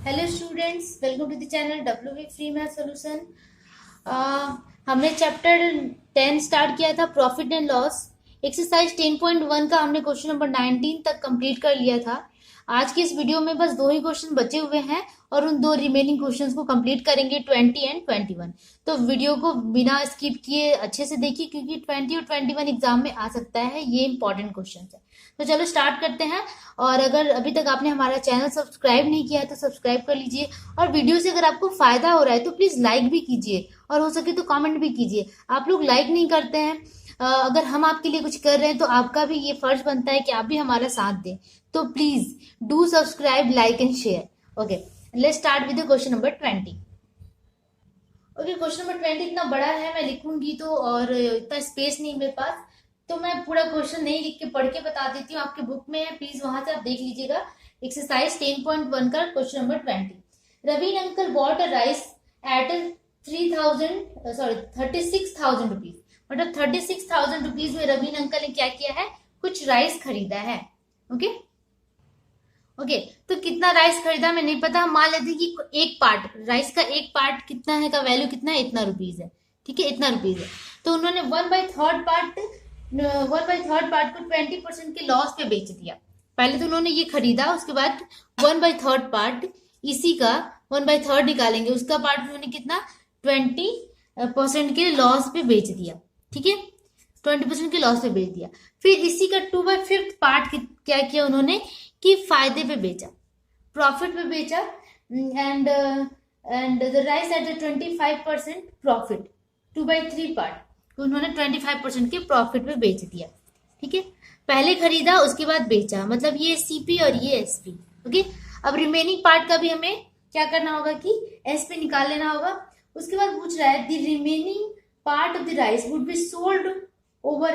Hello students, welcome to the channel W free math solution. हमने chapter 10 start किया था, profit and loss. Exercise 10.1 का हमने question number 19 तक कंप्लीट कर लिया था। आज की इस वीडियो में बस दो ही क्वेश्चन बचे हुए हैं और उन दो रिमेनिंग क्वेश्चंस को कंप्लीट करेंगे, 20 एंड 21। तो वीडियो को बिना स्किप किए अच्छे से देखिए, क्योंकि 20 और 21 एग्जाम में आ सकता है, ये इंपॉर्टेंट क्वेश्चन है। तो चलो स्टार्ट करते हैं। और अगर अभी तक आपने हमारा चैनल सब्सक्राइब नहीं किया है तो सब्सक्राइब कर लीजिए, और वीडियो से अगर आपको फायदा हो रहा है तो प्लीज लाइक भी कीजिए, और हो सके तो कमेंट भी कीजिए। आप लोग लाइक नहीं करते हैं। अगर हम आपके लिए कुछ कर रहे हैं तो आपका भी ये फर्ज बनता है कि आप भी हमारा साथ दें। तो please do subscribe, like and share. Okay, let's start with question number 20। Okay, question number 20 इतना बड़ा है, मैं लिखूंगी तो और इतना स्पेस नहीं मेरे पास, तो मैं पूरा क्वेश्चन नहीं लिख के पढ़ के बता देती हूँ। आपके बुक में है, प्लीज वहां से आप देख लीजिएगा। एक्सरसाइज 10.1 का question number 20। Raveen uncle bought a rice at 36,000 rupees. मतलब 36,000 रुपीज में रवीन अंकल ने क्या किया है, कुछ राइस खरीदा है। ओके ओके, तो कितना राइस खरीदा मैं नहीं पता, मान लेते हैं कि एक पार्ट राइस का, एक पार्ट कितना है का वैल्यू कितना है, इतना रुपीज है। ठीक है, इतना रुपीज है। तो उन्होंने 1/3 पार्ट को 20% के लॉस पे बेच दिया। पहले तो उन्होंने ये खरीदा, उसके बाद 1/3 पार्ट, इसी का 1/3 निकालेंगे, उसका पार्ट उन्होंने कितना 20% के लॉस पे बेच दिया। ठीक है, 20% के लॉस पे बेच दिया। फिर इसी का 2/5 पार्ट क्या किया उन्होंने कि फायदे पे बेचा, प्रॉफिट पे बेचा। And the rice at the 25% profit, 2/3 part उन्होंने 25% के प्रॉफिट पे बेच दिया। ठीक है, पहले खरीदा उसके बाद बेचा, मतलब ये सीपी और ये एसपी। ओके, अब रिमेनिंग पार्ट का भी हमें क्या करना होगा कि एसपी निकाल लेना होगा। उसके बाद पूछ रहा है the remaining part of the rice would be sold over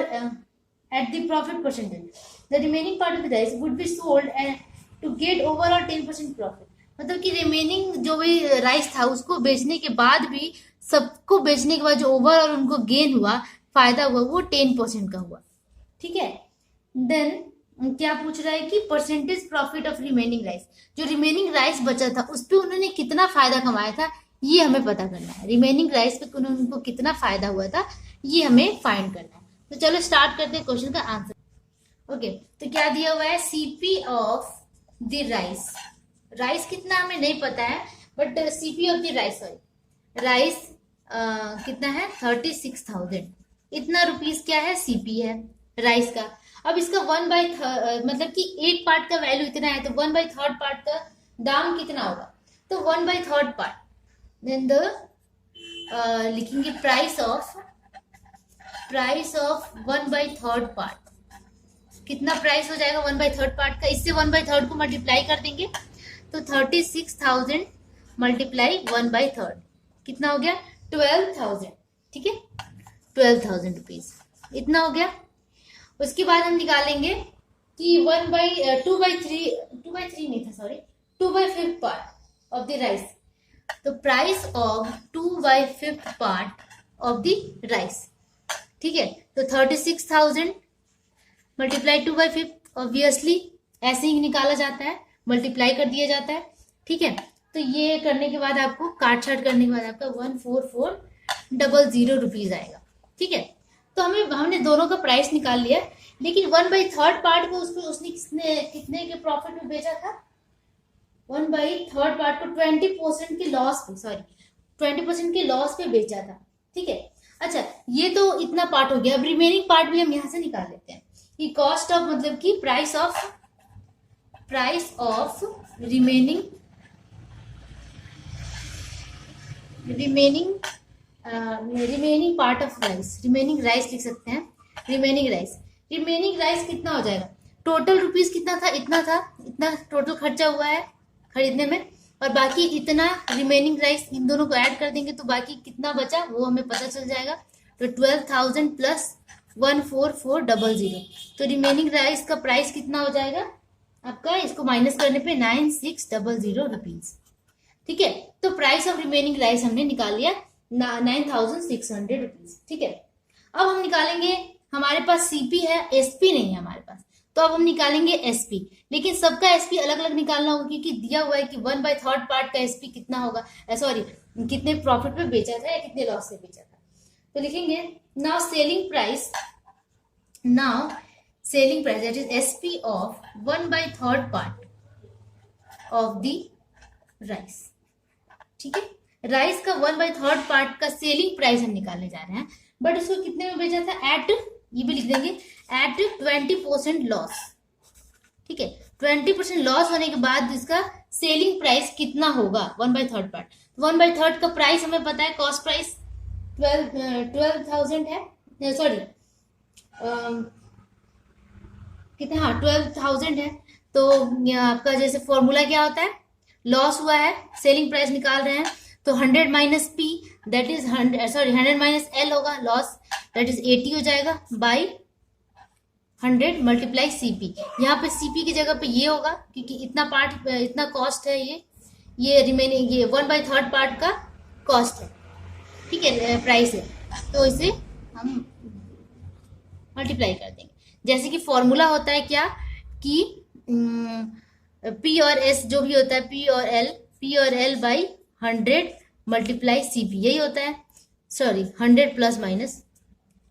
at the profit percentage. The remaining part of the rice would be sold and to get overall 10% profit. मतलब कि रिमेनिंग जो भी राइस था उसको बेचने के बाद भी, सबको बेचने के बाद जो ओवरऑल उनको गेन हुआ, फायदा हुआ, वो 10% का हुआ। ठीक है, देन क्या पूछ रहा है कि percentage profit of remaining rice, जो रिमेनिंग राइस बचा था उस पर उन्होंने कितना फायदा कमाया था, ये हमें पता करना है। रिमेनिंग राइस पे उनको कितना फायदा हुआ था, ये हमें फाइंड करना है। तो चलो स्टार्ट करते हैं क्वेश्चन का आंसर। ओके, तो क्या दिया हुआ है, CP of the rice. Rice कितना हमें नहीं पता है, but CP of the rice, sorry rice कितना है 36,000, इतना रुपीस क्या है, सीपी है राइस का। अब इसका मतलब कि एक पार्ट का वैल्यू इतना है, तो 1/3 पार्ट का दाम कितना होगा, तो 1/3 पार्ट, देन द लिखेंगे प्राइस ऑफ 1/3 पार्ट। कितना प्राइस हो जाएगा 1/3 पार्ट का, इससे 1/3 को मल्टीप्लाई कर देंगे, तो 36,000 मल्टीप्लाई 1/3 कितना हो गया, 12,000। ठीक है, 12,000 रुपीज इतना हो गया। उसके बाद हम निकालेंगे कि 2/3 नहीं था, sorry 2/5 part of the rice. तो price of 2/5 part of the rice. ठीक है, तो 36,000 मल्टीप्लाई 2/5, ऑब्वियसली ऐसे ही निकाला जाता है, मल्टीप्लाई कर दिया जाता है। ठीक है, तो ये करने के बाद आपको काट छाट करने के बाद आपका 14400 रुपीज आएगा। ठीक है, तो हमने दोनों का प्राइस निकाल लिया, लेकिन 1/3 पार्ट को उसने कितने के प्रॉफिट में बेचा था, 1/3 पार्ट को 20% के लॉस पे, सॉरी 20% के लॉस पे बेचा था। ठीक है, अच्छा ये तो इतना पार्ट हो गया। अब रिमेनिंग पार्ट भी हम यहां से निकाल लेते हैं कि कॉस्ट ऑफ, मतलब कि price of remaining part of rice, remaining rice लिख सकते हैं। रिमेनिंग राइस कितना हो जाएगा, टोटल रुपीज कितना था, इतना टोटल खर्चा हुआ है खरीदने में, और बाकी इतना रिमेनिंग राइस, इन दोनों को ऐड कर देंगे तो बाकी कितना बचा वो हमें पता चल जाएगा। तो 12,000 प्लस 14400, तो रिमेनिंग राइस का प्राइस कितना हो जाएगा आपका, इसको माइनस करने पे 9600 रुपीज। ठीक है, तो प्राइस ऑफ रिमेनिंग राइस हमने निकाल लिया 9600 रुपीज। ठीक है, अब हम निकालेंगे, हमारे पास सीपी है, एसपी नहीं है हमारे पास, तो अब हम निकालेंगे एसपी, लेकिन सबका एसपी अलग अलग निकालना होगा क्योंकि दिया हुआ है कि 1/3 पार्ट का एसपी कितना होगा, सॉरी कितने प्रॉफिट में बेचा था या कितने लॉस से बेचा था। तो लिखेंगे now selling price that is SP of 1/3 part of the rice. ठीक है, राइस का 1/3 पार्ट का सेलिंग प्राइस हम निकालने जा रहे हैं, बट इसको कितने में बेचा था, एट, ये भी लिख देंगे, एट 20% लॉस। ठीक है, 20% लॉस होने के बाद इसका सेलिंग प्राइस कितना होगा 1/3 पार्ट। 1/3 का प्राइस हमें पता है, कॉस्ट प्राइस 12,000 है, सॉरी कितना, हाँ 12,000 है। तो आपका जैसे फॉर्मूला क्या होता है, लॉस हुआ है, सेलिंग प्राइस निकाल रहे हैं, तो 100 minus P that is 100 minus L होगा, लॉस दैट इज 80 हो जाएगा, बाई 100 मल्टीप्लाई सीपी। यहाँ पे सीपी की जगह पे ये होगा क्योंकि इतना कॉस्ट है, ये रिमेनिंग, ये 1/3 पार्ट का कॉस्ट है। ठीक है, प्राइस है, तो इसे हम मल्टीप्लाई कर देंगे। जैसे कि फॉर्मूला होता है क्या कि पी और एस जो भी होता है, पी और एल बाई 100 मल्टीप्लाई सीपी, यही होता है, सॉरी 100 प्लस माइनस,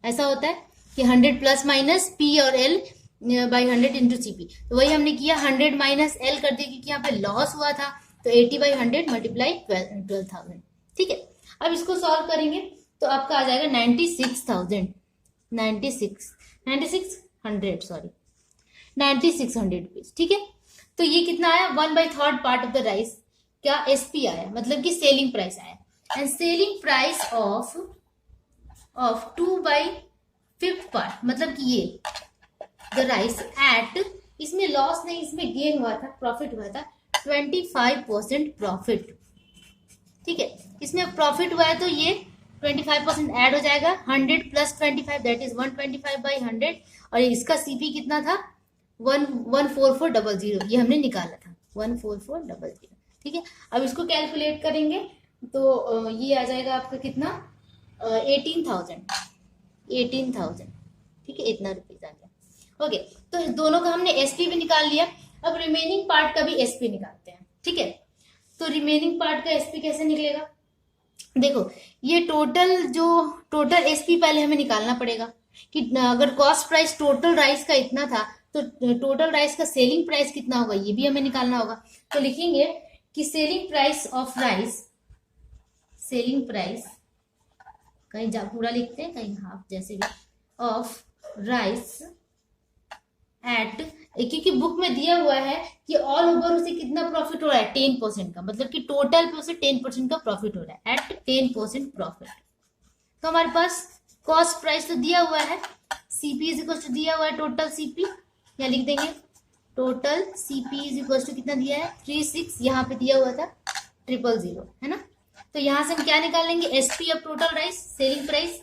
ऐसा होता है कि 100 प्लस माइनस पी और एल बाई 100 इंटू सीपी। तो वही हमने किया, 100 माइनस एल कर दिया क्योंकि यहाँ पे लॉस हुआ था, तो 80/100 मल्टीप्लाई 12,000। ठीक है, अब इसको सॉल्व करेंगे तो आपका आ जाएगा 9600 रुपीज। ठीक है, तो ये कितना आया, 1/3 पार्ट ऑफ द राइस क्या एसपी आया, मतलब कि सेलिंग प्राइस आया, and selling price of 2/5 part, मतलब कि ये द राइस एट, इसमें लॉस नहीं, इसमें गेन हुआ था, प्रॉफिट हुआ था 25% प्रॉफिट। ठीक है, इसमें प्रॉफिट हुआ है तो ये 25% ऐड हो जाएगा, 100 प्लस 25 दैट इज 125/100, और इसका सीपी कितना था 14400, ये हमने निकाला था 14400। ठीक है, अब इसको कैलकुलेट करेंगे तो ये आ जाएगा आपका कितना 18,000। ठीक है, इतना रुपीज आ गया। ओके, तो दोनों का हमने एसपी भी निकाल लिया, अब रिमेनिंग पार्ट का भी एसपी निकालते हैं। ठीक है, तो रिमेनिंग पार्ट का एसपी कैसे निकलेगा, देखो ये टोटल एसपी पहले हमें निकालना पड़ेगा कि अगर कॉस्ट प्राइस टोटल राइस का इतना था तो टोटल राइस का सेलिंग प्राइस कितना होगा, ये भी हमें निकालना होगा। तो लिखेंगे कि selling price of rice, selling price कहीं पूरा लिखते हैं कहीं हाफ, जैसे भी, ऑफ राइस एट, क्योंकि बुक में दिया हुआ है कि ऑल ओवर उसे कितना प्रॉफिट हो रहा है 10% का, मतलब कि टोटल पे उसे 10% का प्रॉफिट हो रहा है, एट 10% प्रॉफिट। तो हमारे पास कॉस्ट प्राइस तो दिया हुआ है, सीपी इज इक्वल टू दिया हुआ है टोटल सीपी, या लिख देंगे total CP is equal to कितना दिया है 36, यहाँ पे दिया हुआ था 000 है ना। तो यहां से हम क्या निकाल लेंगे, SP of total rice, selling price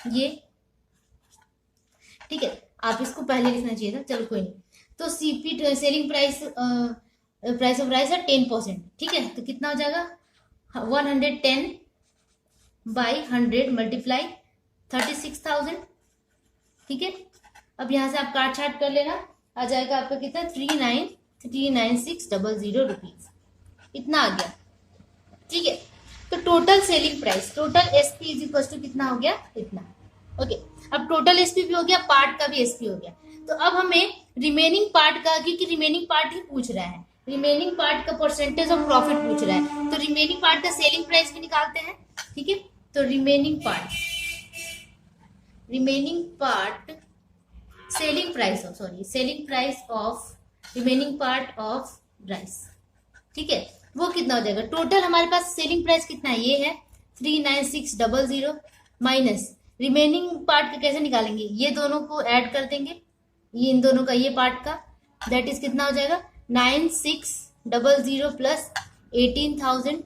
ये। ठीक है, आप इसको पहले लिखना चाहिए था, चलो कोई नहीं। तो CP selling price of rice है 10%। ठीक है, तो कितना हो जाएगा 110/100 मल्टीप्लाई 36,000। ठीक है, अब यहां से आप काट छाट कर लेना, आ जाएगा आपका कितना 39,600 रुपीज, इतना आ गया। ठीक है, तो total selling price, total SP is equal to कितना हो गया, इतना। ओके, अब टोटल एसपी भी हो गया, पार्ट का भी एसपी हो गया। तो अब हमें रिमेनिंग पार्ट का, क्योंकि रिमेनिंग पार्ट ही पूछ रहा है, रिमेनिंग पार्ट का परसेंटेज ऑफ प्रॉफिट पूछ रहा है, तो रिमेनिंग पार्ट का सेलिंग प्राइस भी निकालते हैं। ठीक है, तो remaining part selling price of remaining part of rice. ठीक है, वो कितना हो जाएगा, टोटल हमारे पास सेलिंग प्राइस कितना है, ये है 39,600 माइनस रिमेनिंग पार्ट का कैसे निकालेंगे, ये दोनों को ऐड कर देंगे, ये इन दोनों का, ये पार्ट का, दैट इज कितना हो जाएगा 9600 प्लस 18,000।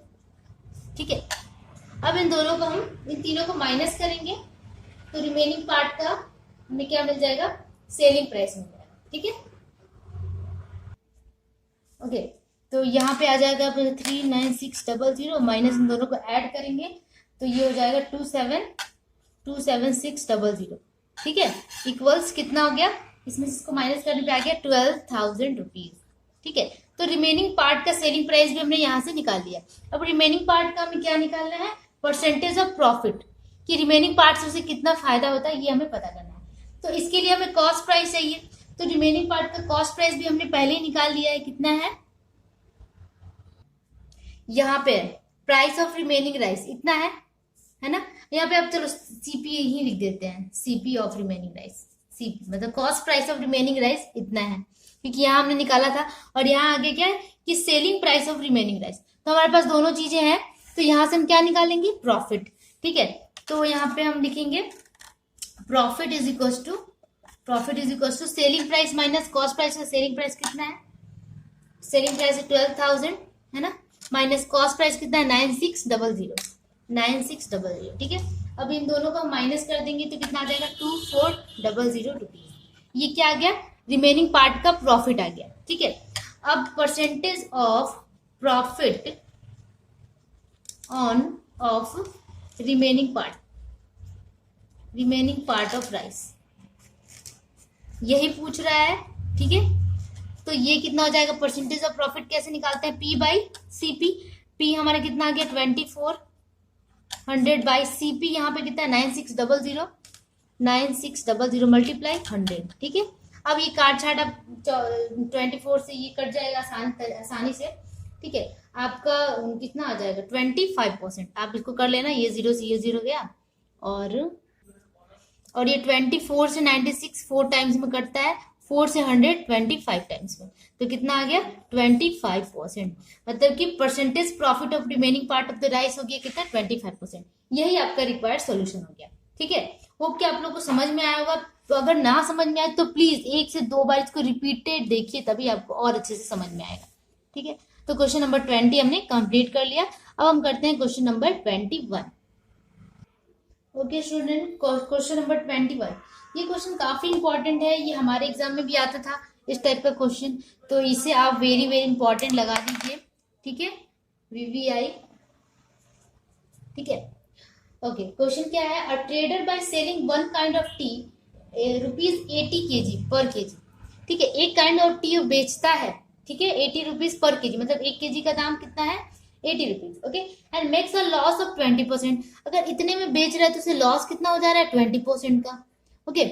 ठीक है, अब इन दोनों को हम, इन तीनों को माइनस करेंगे तो रिमेनिंग पार्ट का हमें क्या मिल जाएगा, सेलिंग प्राइस मिल जाएगा। ठीक है, ओके, तो यहाँ पे आ जाएगा 39,600 माइनस इन दोनों को ऐड करेंगे तो ये हो जाएगा 27,600। ठीक है, इक्वल्स कितना हो गया इसमें से इसको माइनस करने पे आ गया 12,000 रुपीज। ठीक है, तो रिमेनिंग पार्ट का सेलिंग प्राइस भी हमने यहाँ से निकाल लिया। अब रिमेनिंग पार्ट का हमें क्या निकालना है, परसेंटेज ऑफ प्रॉफिट, कि रिमेनिंग पार्ट से उसे कितना फायदा होता है ये हमें पता करना है। तो इसके लिए हमें कॉस्ट प्राइस चाहिए, तो रिमेनिंग पार्ट का कॉस्ट प्राइस भी हमने पहले ही निकाल लिया है। कितना है, यहाँ पे प्राइस ऑफ रिमेनिंग राइस इतना है ना। यहाँ पे अब चलो सीपी ही लिख देते हैं, CP of remaining rice, CP मतलब cost price of remaining rice इतना है, क्योंकि यहाँ हमने निकाला था। और यहाँ आगे क्या है कि selling price of remaining rice, तो हमारे पास दोनों चीजें हैं, तो यहाँ से हम क्या निकालेंगे, प्रॉफिट। ठीक है, तो यहाँ पे हम लिखेंगे profit is equal to selling price minus cost price. का सेलिंग प्राइस कितना है, सेलिंग प्राइस 12,000 है ना, माइनस कॉस्ट प्राइस कितना है 9600। ठीक है, अब इन दोनों को हम माइनस कर देंगे तो कितना आ जाएगा 2400 रुपीज। ये क्या आ गया, रिमेनिंग पार्ट का प्रॉफिट आ गया। ठीक है, अब percentage of profit of remaining part of rice, यही पूछ रहा है। ठीक है, तो ये कितना हो जाएगा, परसेंटेज ऑफ प्रॉफिट कैसे निकालते हैं, P बाई CP। P हमारा कितना आ गया 2400 बाई CP यहाँ पे कितना है 9600 मल्टीप्लाई 100। ठीक है, अब ये काट छाट अब 24 से ये कट जाएगा आसानी से। ठीक है, आपका कितना आ जाएगा 25%। आप इसको कर लेना, ये 0 से ये 0 गया, और ये 24 से 96 4 टाइम्स में कटता है, 4 से 100 25 टाइम्स में, तो कितना आ गया 25%। मतलब कि percentage profit of remaining part of the rice हो गया कितना 25%। यही आपका रिक्वायर्ड सॉल्यूशन हो गया। ठीक है, होप कि आप लोग को समझ में आया होगा। तो अगर ना समझ में आए तो प्लीज 1 से 2 बार इसको रिपीटेड देखिए, तभी आपको और अच्छे से समझ में आएगा। ठीक है, तो क्वेश्चन नंबर 20 हमने कंप्लीट कर लिया। अब हम करते हैं question number 21। Okay student, question number 21, ये क्वेश्चन काफी इंपॉर्टेंट है, ये हमारे एग्जाम में भी आता था इस टाइप का क्वेश्चन, तो इसे आप वेरी वेरी इंपॉर्टेंट लगा दीजिए। ठीक है, VVI। ठीक है, ओके, क्वेश्चन क्या है, a trader by selling one kind of T ₹80 kg पर केजी। ठीक है, एक काइंड ऑफ टी बेचता है, ठीक है 80 रुपीज पर केजी, मतलब 1 kg का दाम कितना है 80 rupees. Okay, and makes a loss of 20%। अगर इतने में बेच रहा है तो उसे लॉस कितना हो जा रहा है 20% का। ओके,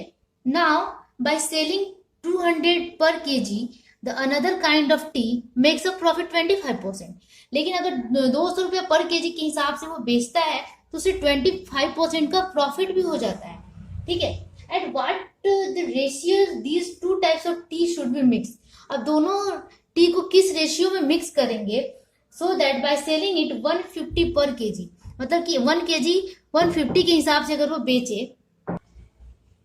नाउ बाय सेलिंग 200 पर KG the another kind of T makes a profit 25%। लेकिन अगर 200 रुपया पर केजी के हिसाब से वो बेचता है तो उसे 25% का प्रॉफिट भी हो जाता है। ठीक है, at what the ratio these two types of T should be mix. अब दोनों टी को किस रेशियो में मिक्स करेंगे, so that by selling it 150 पर केजी, मतलब कि 1 kg 150 के हिसाब से अगर वो बेचे,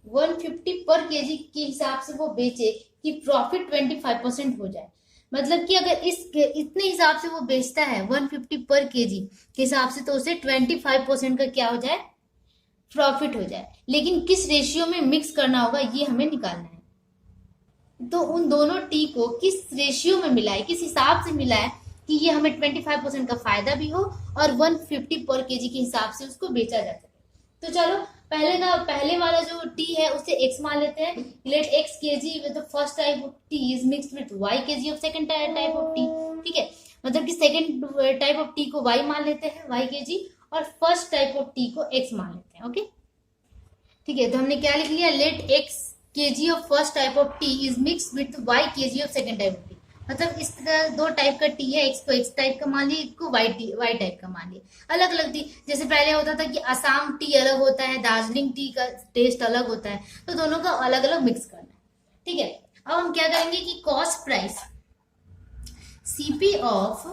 150 पर केजी के हिसाब से वो बेचे कि प्रॉफिट 25% हो जाए। मतलब कि अगर इतने हिसाब से वो बेचता है 150 पर केजी के हिसाब से, तो उसे 25% का क्या हो जाए, प्रॉफिट हो जाए। लेकिन किस रेशियो में मिक्स करना होगा ये हमें निकालना है। तो उन दोनों टी को किस रेशियो में मिलाए, किस हिसाब से मिलाए कि ये हमें 25% का फायदा भी हो और 150 पर केजी के हिसाब से उसको बेचा जा सके। तो चलो पहले वाला जो टी है उसे x मान लेते हैं। Let x kg with the first type of tea is mixed with y kg of second type of tea. ठीक है, मतलब कि सेकंड टाइप ऑफ टी को y मान लेते हैं y kg, और फर्स्ट टाइप ऑफ टी को x मान लेते हैं। ओके, ठीक है, तो हमने क्या लिख लिया, let x kg of first type of tea is mixed with y kg of second type of tea. मतलब इस तरह 2 टाइप का टी है, x को x टाइप का मान लिया, को y टाइप का मान लिया। अलग अलग टी, जैसे पहले होता था कि असम टी अलग होता है, दार्जिलिंग टी का टेस्ट अलग होता है, तो दोनों का अलग अलग मिक्स करना है। ठीक है, अब हम क्या करेंगे कि cost price CP of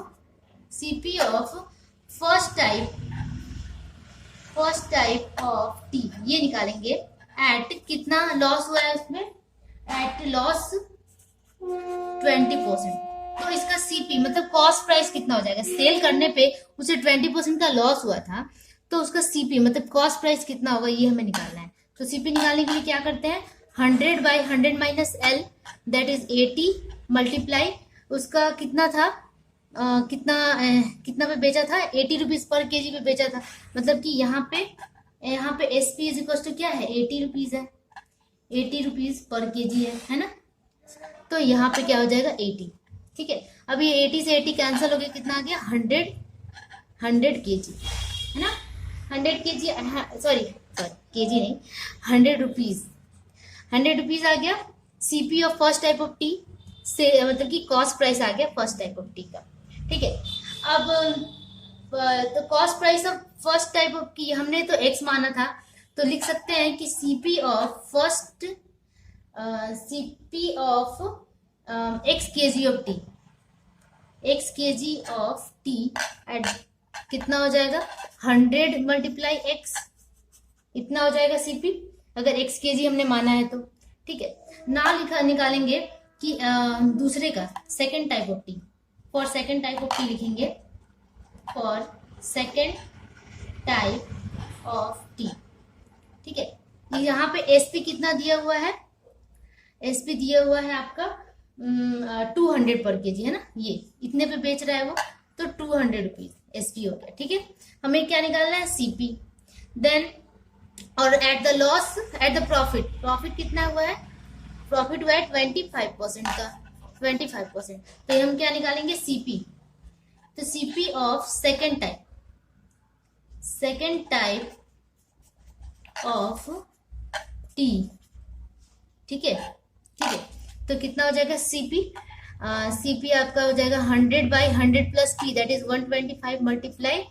first type of tea ये निकालेंगे एट कितना लॉस हुआ है उसमें, एट लॉस 20%। तो इसका CP मतलब कॉस्ट प्राइस कितना हो जाएगा, सेल करने पे उसे 20% का लॉस हुआ था, तो उसका CP मतलब कॉस्ट प्राइस कितना होगा ये हमें निकालना है। तो CP निकालने के लिए क्या करते हैं, 100 by 100 minus L that is 80 multiply उसका कितना था, कितना पे बेचा था 80 रुपीज पर केजी पे बेचा था। मतलब कि यहाँ पे SP इज इक्वल टू क्या है 80 रुपीज है। 80 रुपीज पर केजी है ना। तो यहाँ पे क्या हो जाएगा 80, ठीक है। अब ये 80 से 80 कैंसिल हो गया, कितना आ गया 100 केजी है ना। 100 केजी, सॉरी केजी नहीं, 100 रुपीज, 100 रुपीज आ गया। CP of first type of T से, मतलब कि कॉस्ट प्राइस आ गया फर्स्ट टाइप ऑफ टी का, ठीक है। अब तो cost price of first type of T हमने तो एक्स माना था, तो लिख सकते हैं कि CP of first, CP of x kg of tea, x kg of tea at कितना हो जाएगा 100 मल्टीप्लाई एक्स, इतना हो जाएगा सीपी, अगर एक्स केजी हमने माना है तो, ठीक है। ना निकालेंगे कि दूसरे का second type of tea, for second type of tea लिखेंगे, for second type of tea, ठीक है। यहाँ पे एसपी कितना दिया हुआ है, एसपी दिया हुआ है आपका 200 पर केजी है ना, ये इतने पे बेच रहा है वो, तो 200 रुपीज एसपी हो गया, ठीक है। हमें क्या निकालना है सीपी, देन और at the loss, at the profit, profit कितना हुआ है, प्रॉफिट हुआ है 25% का, 25%, तो हम क्या निकालेंगे सीपी, तो CP of second type, second type of tea, ठीक है, ठीक है। तो कितना हो जाएगा सीपी, सीपी आपका हो जाएगा 100 by 100 plus P, that is 125 multiply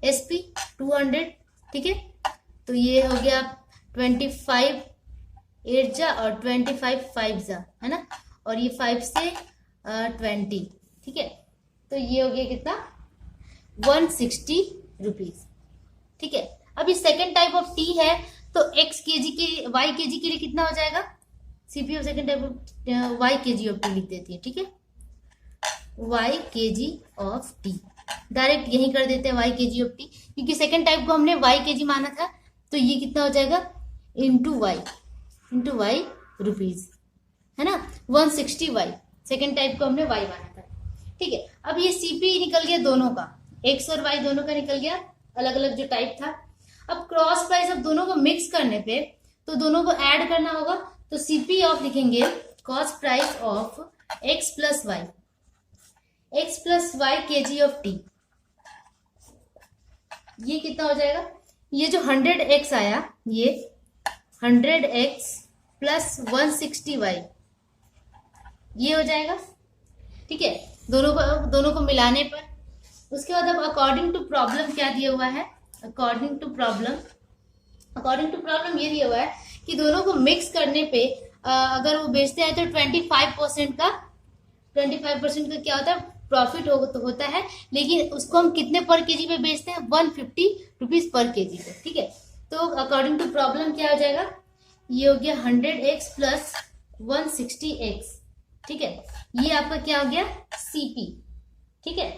SP 200, ठीक है। तो ये हो गया 25 8 जा और 25 5 जा है ना, और ये 5 से 20, ठीक है। तो ये हो गया कितना 160 रुपीज, ठीक है। अब ये सेकेंड टाइप ऑफ टी है, तो एक्स केजी के, वाई केजी के लिए कितना हो जाएगा, CP of second type of Y KG of T लिख देती है, ठीक है, Y KG of T, direct यही कर देते हैं वाई केजी ऑफ टी, क्योंकि सेकेंड टाइप को हमने वाई केजी माना था, तो ये कितना हो जाएगा इंटू वाई रुपीज है ना, 160 वाई, सेकेंड टाइप को हमने वाई माना था, ठीक है। अब ये सीपी निकल गया दोनों का, एक्स और वाई दोनों का निकल गया, अलग अलग जो टाइप था। अब क्रॉस प्राइस, अब दोनों को मिक्स करने पे तो दोनों को ऐड करना होगा, तो सीपी ऑफ लिखेंगे cost price of x plus y, x plus y KG of tea, ये कितना हो जाएगा, ये जो 100x आया, ये 100x प्लस 160y, ये हो जाएगा, ठीक है, दोनों को मिलाने पर। उसके बाद अब अकॉर्डिंग टू प्रॉब्लम क्या दिया हुआ है, अकॉर्डिंग टू प्रॉब्लम ये दिया हुआ है कि दोनों को मिक्स करने पे अगर वो बेचते हैं तो 25% का क्या होता है प्रॉफिट होता है, लेकिन उसको हम कितने पर केजी पे बेचते हैं 150 रुपीज पर केजी पे, ठीक है। तो अकॉर्डिंग टू प्रॉब्लम क्या हो जाएगा, ये हो गया 100x प्लस 160x, ठीक है, ये आपका क्या हो गया सीपी, ठीक है।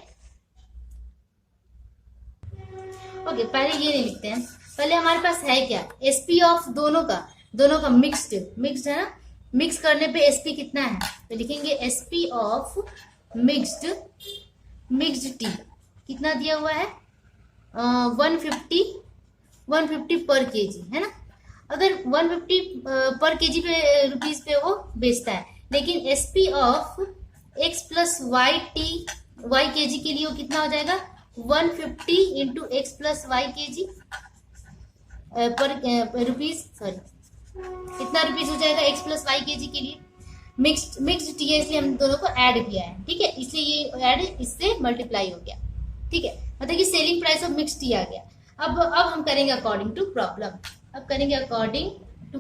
ओके, पहले ये नहीं लिखते हैं, पहले हमारे पास है क्या एसपी ऑफ दोनों का मिक्स्ड है ना, मिक्स करने पे एसपी कितना है, तो लिखेंगे एसपी ऑफ मिक्स्ड टी कितना दिया हुआ है 150 पर केजी है ना। अगर 150 पर केजी पे रुपीज पे वो बेचता है, लेकिन SP of x plus y KG के लिए वो कितना हो जाएगा 150 into x plus y kg पर रुपीज, सॉरी कितना रुपीज हो जाएगा एक्स प्लस वाई केजी के लिए, मिक्स्ड टी है इसलिए हम दोनों को ऐड किया है, ठीक है, इसलिए ये ऐड इससे मल्टीप्लाई हो गया, ठीक है, मतलब कि selling price of mixed tea आ गया। अब हम करेंगे according to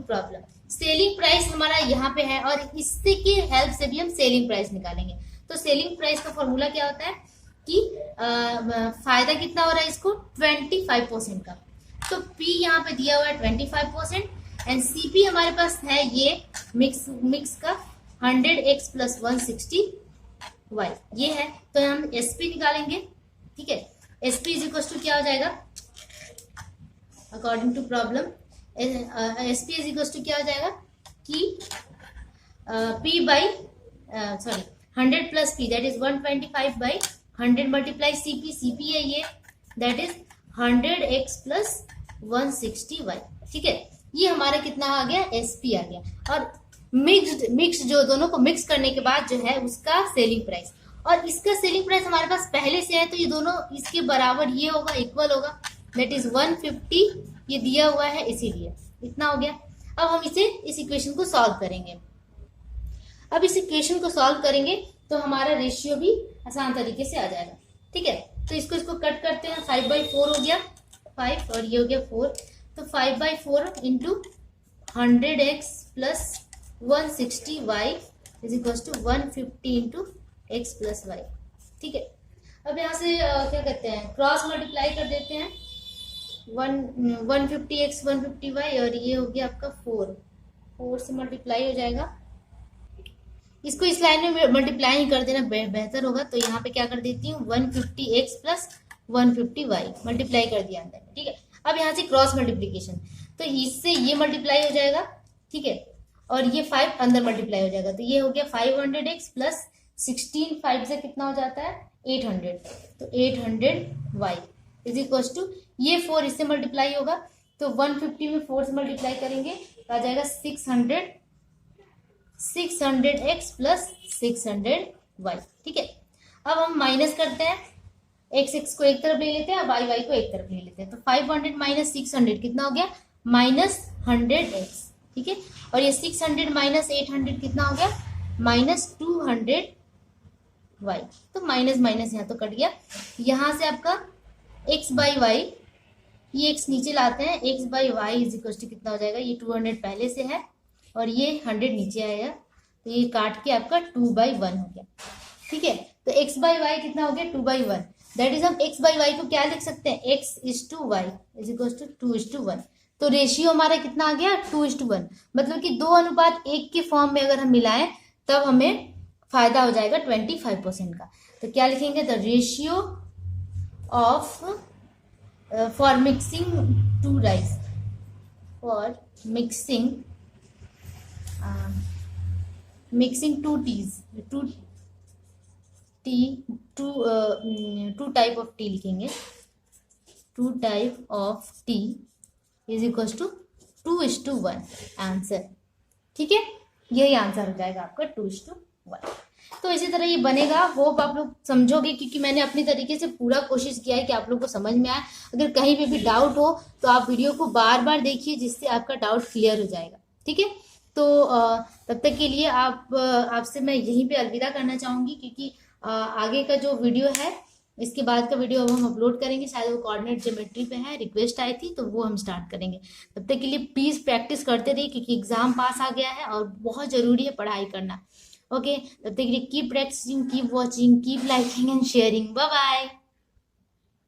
problem, selling price हमारा यहाँ पे है और इससे की हेल्प से भी हम सेलिंग प्राइस निकालेंगे। तो सेलिंग प्राइस का फॉर्मूला क्या होता है कि फायदा कितना हो रहा है इसको 25% का, तो पी यहाँ पे दिया हुआ है 25% एंड सीपी हमारे पास है ये मिक्स का 100x प्लस 160y, ये है, तो हम एसपी निकालेंगे, ठीक है। एसपी इज इक्वल टू क्या हो जाएगा according to problem, SP is equal to क्या हो जाएगा कि p by 100 plus p that is 125 by 100 multiply CP है ये, that is 100x plus 160y, ठीक है। ये हमारा कितना आ गया, SP आ गया। और मिक्स्ड जो दोनों को मिक्स करने के बाद जो है उसका सेलिंग प्राइस, और इसका सेलिंग प्राइस हमारे पास पहले से है तो ये दोनों इसके बराबर ये होगा, इक्वल होगा, दैट इज 150, ये दिया हुआ है इसीलिए इतना हो गया। अब हम इस इक्वेशन को सॉल्व करेंगे। अब इस इक्वेशन को सॉल्व करेंगे तो हमारा रेशियो भी आसान तरीके से आ जाएगा, ठीक है। तो इसको कट करते हैं, 5/4 हो गया 5 और ये हो गया 4, तो 5/4 into 100x plus 160y is equal to 150 into x plus y, ठीक है। अब यहाँ से क्या कहते हैं, क्रॉस मल्टीप्लाई कर देते हैं, 150x 150y और ये हो गया आपका 4 से मल्टीप्लाई हो जाएगा। इसको इस लाइन में मल्टीप्लाई कर देना बेहतर होगा, तो यहाँ पे क्या कर देती हूँ 150x प्लस 150y मल्टीप्लाई कर दिया अंदर, ठीक है। अब यहाँ से क्रॉस मल्टीप्लीकेशन, तो इससे ये मल्टीप्लाई हो जाएगा, ठीक है, और ये 5 अंदर मल्टीप्लाई हो जाएगा, तो ये हो गया 500x प्लस 16, 5 से कितना हो जाता है 800, तो 800y इज इक्वल टू, ये 4 इससे मल्टीप्लाई होगा तो 150 में 4 से मल्टीप्लाई करेंगे तो आ जाएगा 600x प्लस 600y, ठीक है। अब हम माइनस करते हैं, x को एक तरफ ले लेते हैं, y को एक तरफ ले लेते हैं, तो 500 माइनस 600 कितना हो गया -100x, ठीक है। और ये 600 माइनस 800 कितना हो गया -200y, तो माइनस माइनस यहाँ तो कट गया। यहाँ से आपका x बाई वाई, ये x नीचे लाते हैं, x by y is equal to कितना हो जाएगा, ये 200 पहले से है और ये 100 नीचे आएगा, तो ये काट के आपका 2/1 हो गया, ठीक है। तो x बाई वाई कितना हो गया 2/1, दैट इज हम x बाई वाई को क्या लिख सकते हैं, x/y इज इक्वल टू 2:1, तो रेशियो हमारा कितना आ गया 2:1, मतलब कि 2:1 के फॉर्म में अगर हम मिलाएं तब हमें फायदा हो जाएगा 25% का। तो क्या लिखेंगे, the ratio of for mixing 2 rice, for mixing 2 type of tea लिखेंगे, 2 type of tea is equal to 2:1 answer, ठीक है। यही आंसर हो जाएगा आपका 2:1। तो इसी तरह ये बनेगा, होप आप लोग समझोगे, क्योंकि मैंने अपनी तरीके से पूरा कोशिश किया है कि आप लोग को समझ में आए। अगर कहीं पे भी डाउट हो तो आप वीडियो को बार बार देखिए, जिससे आपका डाउट क्लियर हो जाएगा, ठीक है। तो तब तक के लिए आपसे मैं यहीं पे अलविदा करना चाहूंगी, क्योंकि आगे का जो वीडियो है, इसके बाद का वीडियो अब हम अपलोड करेंगे, शायद वो कोऑर्डिनेट ज्योमेट्री पे है, रिक्वेस्ट आई थी तो वो हम स्टार्ट करेंगे। तब तक के लिए प्लीज प्रैक्टिस करते रहिए, क्योंकि एग्जाम पास आ गया है और बहुत जरूरी है पढ़ाई करना। ओके, तब तक के लिए keep practising, keep watching, keep liking and sharing. Bye bye.